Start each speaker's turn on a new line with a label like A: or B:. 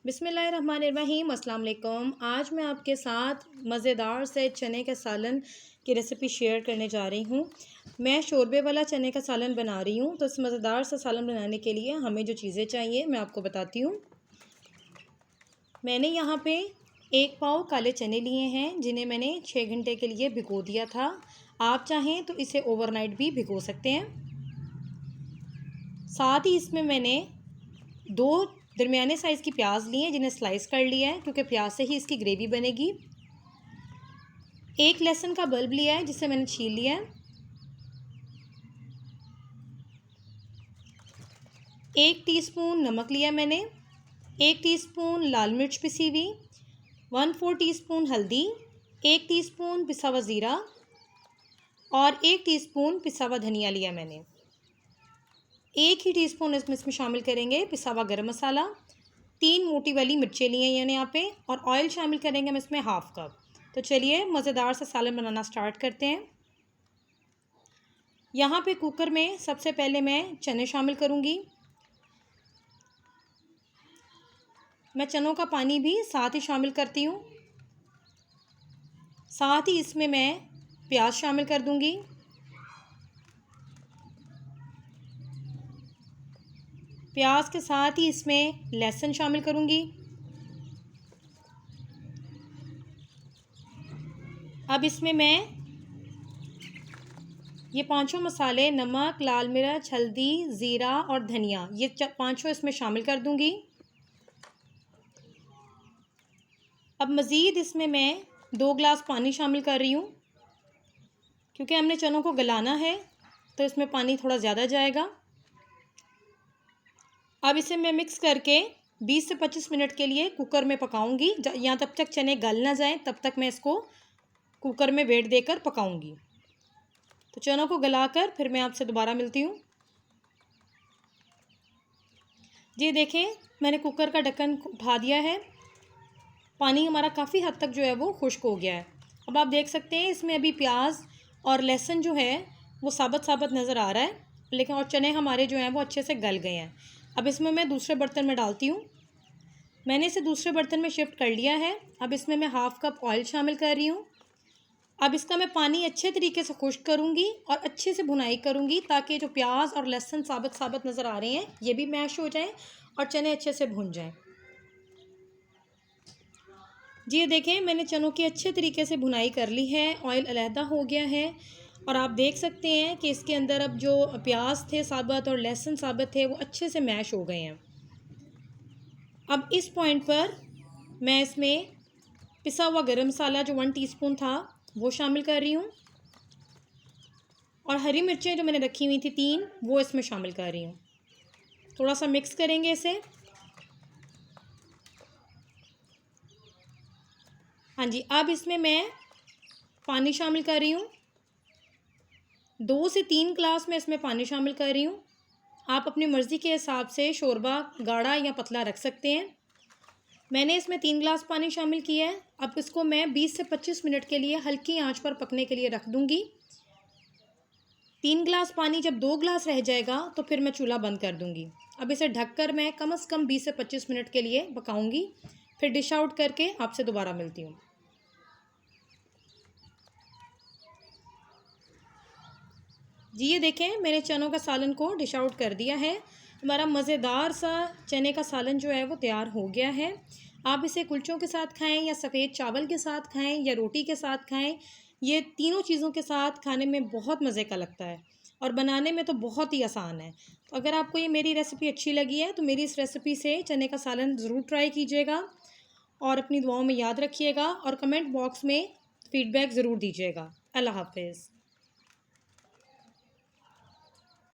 A: बिस्मिल्लाहिर्रहमानिर्रहीम, अस्सलाम वालेकुम। आज मैं आपके साथ मज़ेदार से चने के सालन की रेसिपी शेयर करने जा रही हूँ। मैं शोरबे वाला चने का सालन बना रही हूँ। तो इस मज़ेदार सा सालन बनाने के लिए हमें जो चीज़ें चाहिए मैं आपको बताती हूँ। मैंने यहाँ पे 1 पाव काले चने लिए हैं, जिन्हें मैंने 6 घंटे के लिए भिगो दिया था। आप चाहें तो इसे ओवरनाइट भी भिगो सकते हैं। साथ ही इसमें मैंने 2 दरमियाने साइज़ की प्याज लिए हैं, जिन्हें स्लाइस कर लिया है, क्योंकि प्याज से ही इसकी ग्रेवी बनेगी। 1 लहसुन का बल्ब लिया है, जिसे मैंने छील लिया है। 1 टीस्पून नमक लिया मैंने। 1 टीस्पून लाल मिर्च पिसी हुई। 1/4 टीस्पून हल्दी। 1 टीस्पून पिसा हुआ ज़ीरा और 1 टीस्पून पिसा हुआ धनिया लिया मैंने। 1 ही टीस्पून इसमें शामिल करेंगे पिसा हुआ गरम मसाला। 3 मोटी वाली मिर्चें लिए हैं यहाँ पे, और ऑयल शामिल करेंगे हम इसमें 1/2 कप। तो चलिए मज़ेदार सा सालन बनाना स्टार्ट करते हैं। यहाँ पे कुकर में सबसे पहले मैं चने शामिल करूँगी। मैं चनों का पानी भी साथ ही शामिल करती हूँ। साथ ही इसमें मैं प्याज शामिल कर दूँगी। प्याज के साथ ही इसमें लहसुन शामिल करूँगी। अब इसमें मैं ये 5 मसाले नमक, लाल मिर्च, हल्दी, ज़ीरा और धनिया, ये 5 इसमें शामिल कर दूँगी। अब मज़ीद इसमें मैं 2 गिलास पानी शामिल कर रही हूँ, क्योंकि हमने चनों को गलाना है तो इसमें पानी थोड़ा ज़्यादा जाएगा। अब इसे मैं मिक्स करके 20 से 25 मिनट के लिए कुकर में पकाऊंगी। यहाँ तब तक चने गल ना जाएं, तब तक मैं इसको कुकर में वेट देकर पकाऊंगी। तो चनों को गलाकर फिर मैं आपसे दोबारा मिलती हूँ। जी देखें, मैंने कुकर का ढक्कन उठा दिया है। पानी हमारा काफ़ी हद तक जो है वो खुश्क हो गया है। अब आप देख सकते हैं इसमें अभी प्याज और लहसुन जो है वो साबुत साबुत नज़र आ रहा है, लेकिन और चने हमारे जो हैं वो अच्छे से गल गए हैं। अब इसमें मैं दूसरे बर्तन में डालती हूँ। मैंने इसे दूसरे बर्तन में शिफ्ट कर लिया है। अब इसमें मैं 1/2 कप ऑयल शामिल कर रही हूँ। अब इसका मैं पानी अच्छे तरीके से खुश्क करूँगी और अच्छे से भुनाई करूँगी, ताकि जो प्याज और लहसुन साबुत साबुत नज़र आ रहे हैं ये भी मैश हो जाएं और चने अच्छे से भुन जाएं। जी ये देखें, मैंने चनों की अच्छे तरीके से भुनाई कर ली है, ऑयल अलहदा हो गया है, और आप देख सकते हैं कि इसके अंदर अब जो प्याज थे साबुत और लहसुन साबुत थे वो अच्छे से मैश हो गए हैं। अब इस पॉइंट पर मैं इसमें पिसा हुआ गरम मसाला जो 1 टीस्पून था वो शामिल कर रही हूँ, और हरी मिर्चें जो मैंने रखी हुई थी 3, वो इसमें शामिल कर रही हूँ। थोड़ा सा मिक्स करेंगे इसे। हाँ जी, अब इसमें मैं पानी शामिल कर रही हूँ। 2 से 3 गिलास में इसमें पानी शामिल कर रही हूँ। आप अपनी मर्ज़ी के हिसाब से शोरबा गाढ़ा या पतला रख सकते हैं। मैंने इसमें 3 गिलास पानी शामिल किया है। अब इसको मैं 20 से 25 मिनट के लिए हल्की आंच पर पकने के लिए रख दूँगी। 3 गिलास पानी जब 2 गिलास रह जाएगा तो फिर मैं चूल्हा बंद कर दूँगी। अब इसे ढककर मैं कम से कम 20 से 25 मिनट के लिए पकाऊँगी। फिर डिश आउट करके आपसे दोबारा मिलती हूँ। जी ये देखें, मैंने चनों का सालन को डिश आउट कर दिया है। हमारा मज़ेदार सा चने का सालन जो है वो तैयार हो गया है। आप इसे कुलचों के साथ खाएं, या सफ़ेद चावल के साथ खाएं, या रोटी के साथ खाएं। ये तीनों चीज़ों के साथ खाने में बहुत मज़े का लगता है, और बनाने में तो बहुत ही आसान है। तो अगर आपको ये मेरी रेसिपी अच्छी लगी है तो मेरी इस रेसिपी से चने का सालन ज़रूर ट्राई कीजिएगा, और अपनी दुआओं में याद रखिएगा, और कमेंट बॉक्स में फ़ीडबैक ज़रूर दीजिएगा। अल्लाह हाफ़िज़।